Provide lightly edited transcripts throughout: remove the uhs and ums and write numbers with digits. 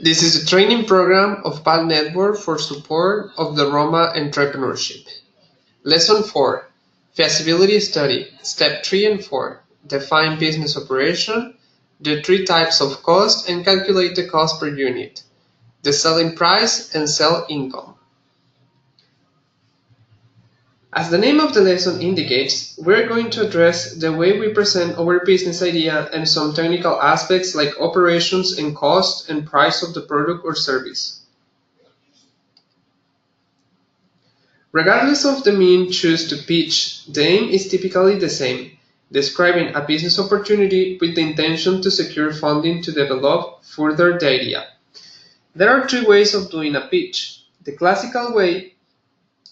This is a training program of PAL Network for support of the Roma entrepreneurship. Lesson 4. Feasibility study. Step 3 and 4. Define business operation, the three types of cost and calculate the cost per unit, the selling price and sell income. As the name of the lesson indicates, we're going to address the way we present our business idea and some technical aspects like operations and cost and price of the product or service. Regardless of the mean choose to pitch, the aim is typically the same, describing a business opportunity with the intention to secure funding to develop further the idea. There are three ways of doing a pitch. The classical way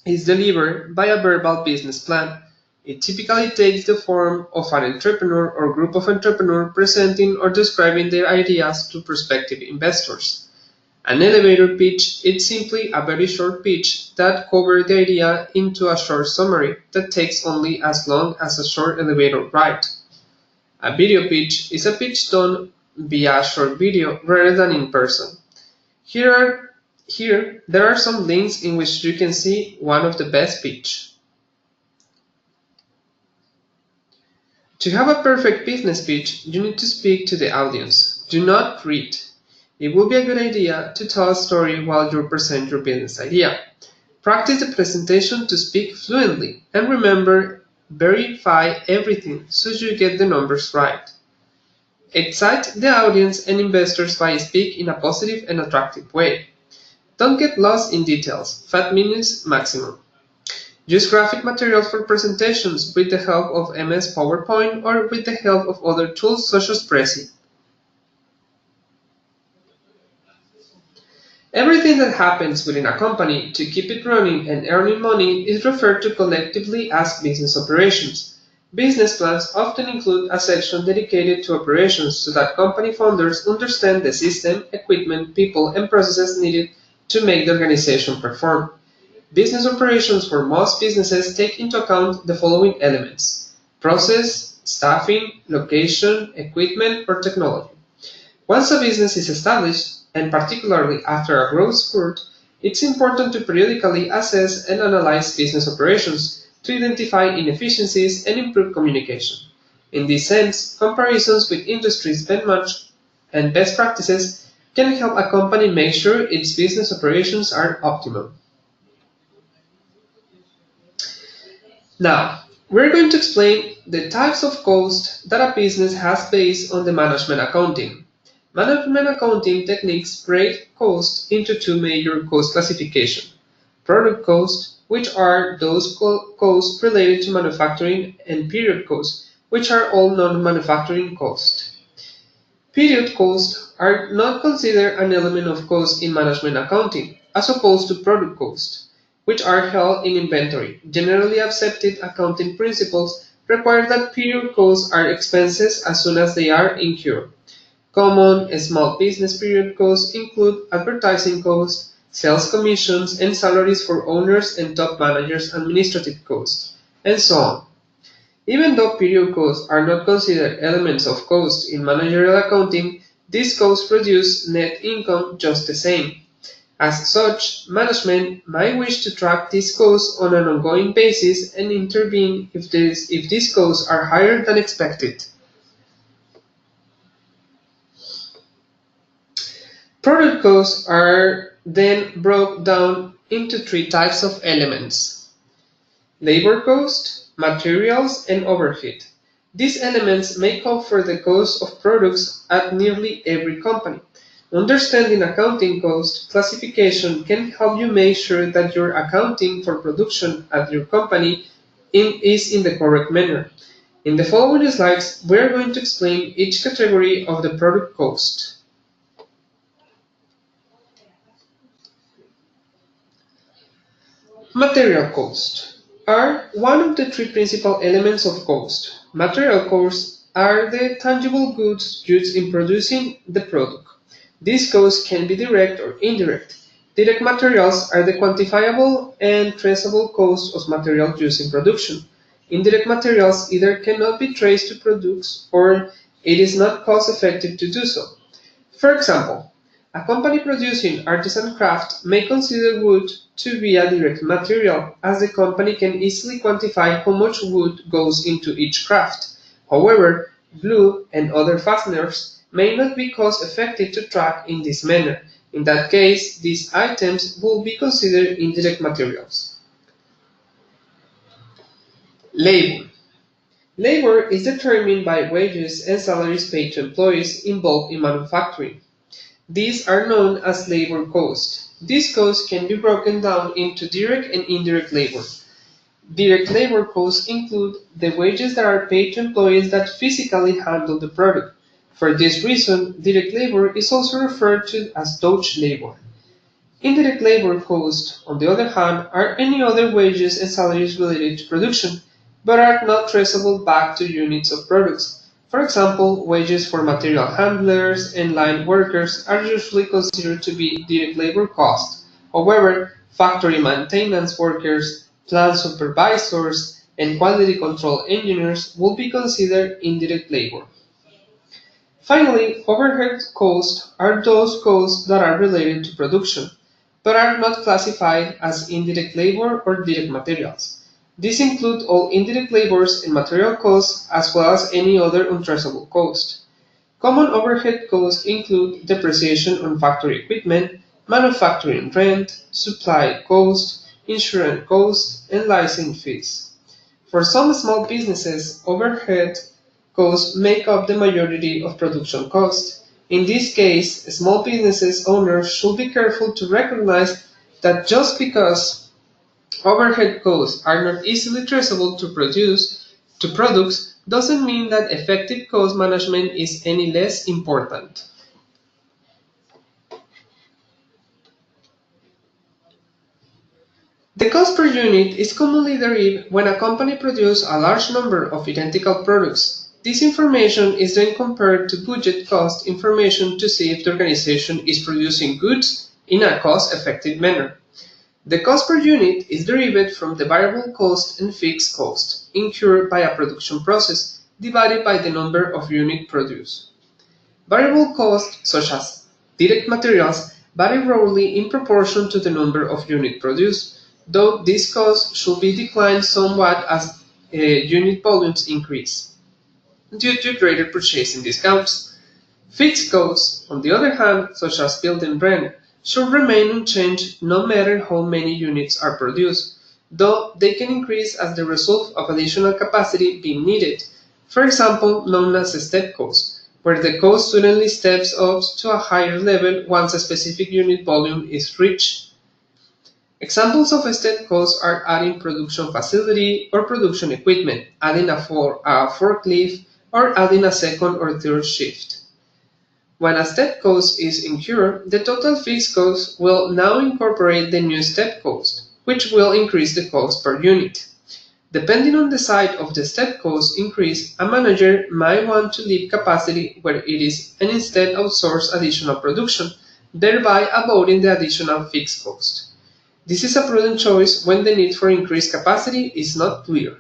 is delivered by a verbal business plan. It typically takes the form of an entrepreneur or group of entrepreneurs presenting or describing their ideas to prospective investors. An elevator pitch is simply a very short pitch that covers the idea into a short summary that takes only as long as a short elevator ride. A video pitch is a pitch done via a short video rather than in person. Here there are some links in which you can see one of the best pitch. To have a perfect business pitch, you need to speak to the audience. Do not read. It will be a good idea to tell a story while you present your business idea. Practice the presentation to speak fluently and remember, verify everything so you get the numbers right. Excite the audience and investors by speaking in a positive and attractive way. Don't get lost in details, 5 minutes maximum. Use graphic materials for presentations with the help of MS PowerPoint or with the help of other tools such as Prezi. Everything that happens within a company to keep it running and earning money is referred to collectively as business operations. Business plans often include a section dedicated to operations so that company founders understand the system, equipment, people, and processes needed to make the organization perform. Business operations for most businesses take into account the following elements: process, staffing, location, equipment, or technology. Once a business is established, and particularly after a growth spurt, it's important to periodically assess and analyze business operations to identify inefficiencies and improve communication. In this sense, comparisons with industry's benchmarks and best practices can help a company make sure its business operations are optimal. Now, we're going to explain the types of cost that a business has based on the management accounting. Management accounting techniques break cost into two major cost classifications: product cost, which are those costs related to manufacturing, and period cost, which are all non-manufacturing costs. Period costs are not considered an element of cost in management accounting, as opposed to product costs, which are held in inventory. Generally accepted accounting principles require that period costs are expenses as soon as they are incurred. Common small business period costs include advertising costs, sales commissions, and salaries for owners and top managers, administrative costs, and so on. Even though period costs are not considered elements of cost in managerial accounting, these costs produce net income just the same. As such, management might wish to track these costs on an ongoing basis and intervene if these costs are higher than expected. Product costs are then broken down into three types of elements: labor cost, materials, and overhead. These elements make up for the cost of products at nearly every company. Understanding accounting cost classification can help you make sure that your accounting for production at your company is in the correct manner. In the following slides, we are going to explain each category of the product cost. Material cost are one of the three principal elements of cost. Material costs are the tangible goods used in producing the product. These costs can be direct or indirect. Direct materials are the quantifiable and traceable costs of materials used in production. Indirect materials either cannot be traced to products or it is not cost-effective to do so. For example, A company producing artisan craft may consider wood to be a direct material, as the company can easily quantify how much wood goes into each craft. However, glue and other fasteners may not be cost-effective to track in this manner. In that case, these items will be considered indirect materials. Labor. Labor is determined by wages and salaries paid to employees involved in manufacturing. These are known as labor costs. These costs can be broken down into direct and indirect labor. Direct labor costs include the wages that are paid to employees that physically handle the product. For this reason, direct labor is also referred to as Dutch labor. Indirect labor costs, on the other hand, are any other wages and salaries related to production, but are not traceable back to units of products. For example, wages for material handlers and line workers are usually considered to be direct labor costs. However, factory maintenance workers, plant supervisors, and quality control engineers will be considered indirect labor. Finally, overhead costs are those costs that are related to production, but are not classified as indirect labor or direct materials. These include all indirect labors and material costs, as well as any other untraceable cost. Common overhead costs include depreciation on factory equipment, manufacturing rent, supply costs, insurance costs, and license fees. For some small businesses, overhead costs make up the majority of production costs. In this case, small businesses owners should be careful to recognize that just because overhead costs are not easily traceable to products doesn't mean that effective cost management is any less important. The cost per unit is commonly derived when a company produces a large number of identical products. This information is then compared to budget cost information to see if the organization is producing goods in a cost-effective manner. The cost per unit is derived from the variable cost and fixed cost incurred by a production process divided by the number of units produced. Variable costs, such as direct materials, vary roughly in proportion to the number of units produced, though these costs should be declined somewhat as unit volumes increase due to greater purchasing discounts. Fixed costs, on the other hand, such as building rent, should remain unchanged no matter how many units are produced, though they can increase as the result of additional capacity being needed, for example known as step costs, where the cost suddenly steps up to a higher level once a specific unit volume is reached. Examples of step costs are adding production facility or production equipment, adding a forklift, or adding a second or third shift. When a step cost is incurred, the total fixed cost will now incorporate the new step cost, which will increase the cost per unit. Depending on the size of the step cost increase, a manager might want to leave capacity where it is and instead outsource additional production, thereby avoiding the additional fixed cost. This is a prudent choice when the need for increased capacity is not clear.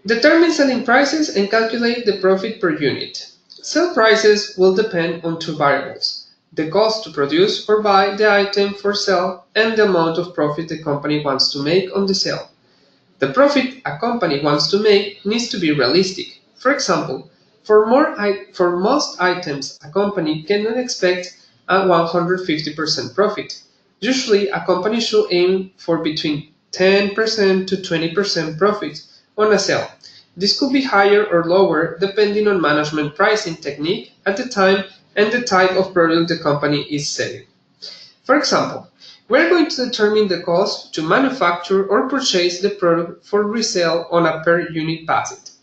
Determine selling prices and calculate the profit per unit. Sell prices will depend on two variables: the cost to produce or buy the item for sale and the amount of profit the company wants to make on the sale. The profit a company wants to make needs to be realistic. For example, for most items, a company cannot expect a 150% profit. Usually, a company should aim for between 10% to 20% profit on a sale. This could be higher or lower depending on management pricing technique at the time and the type of product the company is selling. For example, we're going to determine the cost to manufacture or purchase the product for resale on a per unit basis.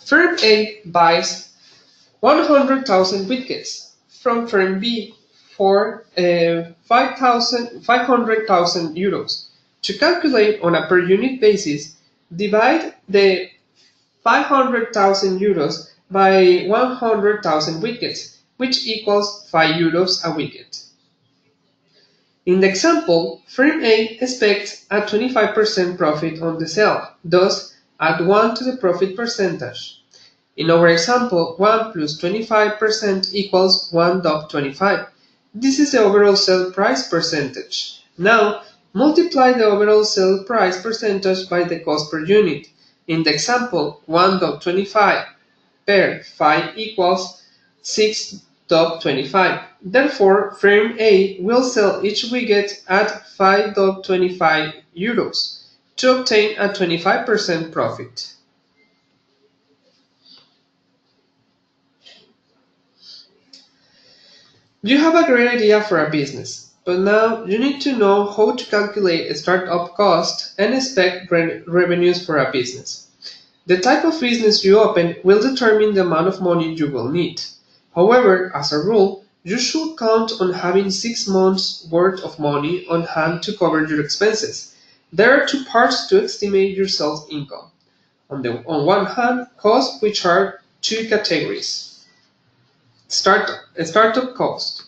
Firm A buys 100,000 widgets from Firm B for 500,000 euros. To calculate on a per unit basis, divide the 500,000 euros by 100,000 widgets, which equals 5 euros a widget. In the example, Firm A expects a 25% profit on the sale, thus add 1 to the profit percentage. In our example, 1 plus 25% equals 1.25. This is the overall sale price percentage. Now, multiply the overall sale price percentage by the cost per unit. In the example, 1.25 per 5 equals 6.25. Therefore, firm A will sell each widget at 5.25 euros to obtain a 25% profit. You have a great idea for a business, but now you need to know how to calculate startup cost and expect revenues for a business. The type of business you open will determine the amount of money you will need. However, as a rule, you should count on having 6 months' worth of money on hand to cover your expenses. There are two parts to estimate your sales income. On one hand, costs, which are two categories. Startup cost.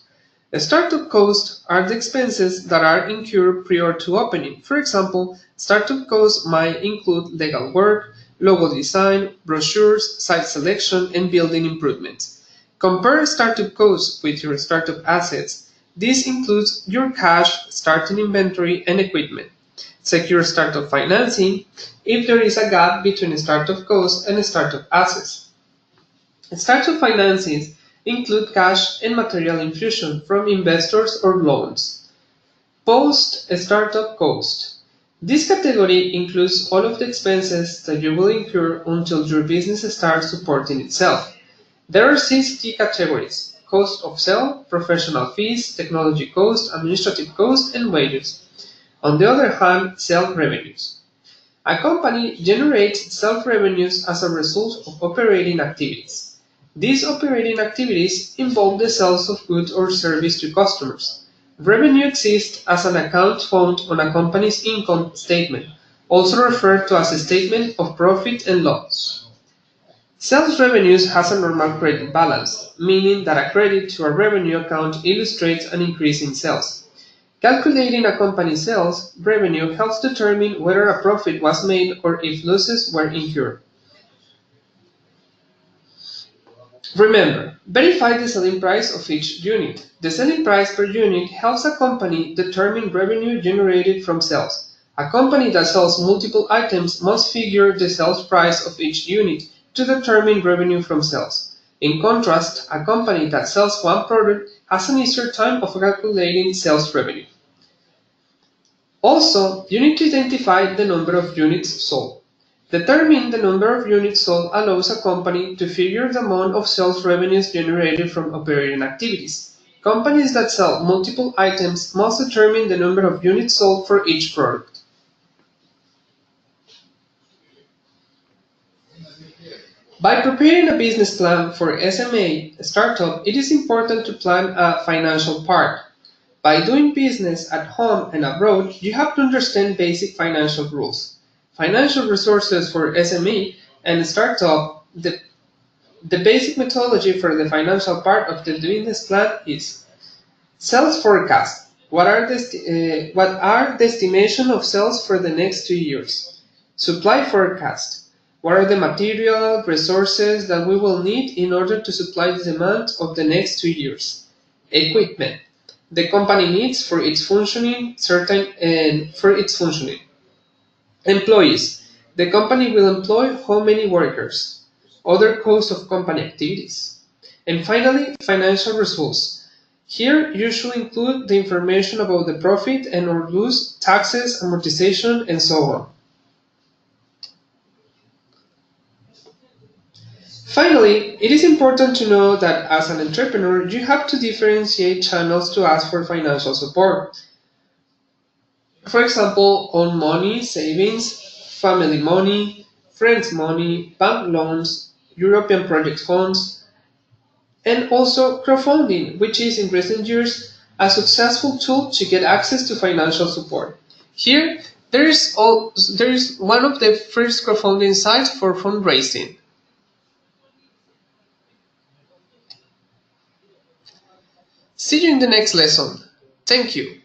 Startup costs are the expenses that are incurred prior to opening. For example, startup costs might include legal work, logo design, brochures, site selection, and building improvements. Compare startup costs with your startup assets. This includes your cash, starting inventory, and equipment. Secure startup financing if there is a gap between startup costs and startup assets. Startup financings include cash and material infusion from investors or loans. Post-startup cost. This category includes all of the expenses that you will incur until your business starts supporting itself. There are 6 key categories: cost of sale, professional fees, technology cost, administrative cost, and wages. On the other hand, sales revenues. A company generates sales revenues as a result of operating activities. These operating activities involve the sales of goods or service to customers. Revenue exists as an account found on a company's income statement, also referred to as a statement of profit and loss. Sales revenues has a normal credit balance, meaning that a credit to a revenue account illustrates an increase in sales. Calculating a company's sales revenue helps determine whether a profit was made or if losses were incurred. Remember, verify the selling price of each unit. The selling price per unit helps a company determine revenue generated from sales. A company that sells multiple items must figure the sales price of each unit to determine revenue from sales. In contrast, a company that sells one product has an easier time of calculating sales revenue. Also, you need to identify the number of units sold. Determining the number of units sold allows a company to figure the amount of sales revenues generated from operating activities. Companies that sell multiple items must determine the number of units sold for each product. By preparing a business plan for SMA startup, it is important to plan a financial part. By doing business at home and abroad, you have to understand basic financial rules. Financial resources for SME and startup. The basic methodology for the financial part of the business plan is sales forecast. What are the estimation of sales for the next 2 years? Supply forecast. What are the material resources that we will need in order to supply the demand of the next 2 years? Equipment. The company needs for its functioning. Employees. The company will employ how many workers? Other costs of company activities. And finally, financial results. Here you should include the information about the profit and or loss, taxes, amortization, and so on. Finally, it is important to know that as an entrepreneur, you have to differentiate channels to ask for financial support. For example, own money, savings, family money, friends money, bank loans, European project funds, and also crowdfunding, which is in recent years a successful tool to get access to financial support. Here, there is one of the first crowdfunding sites for fundraising. See you in the next lesson. Thank you.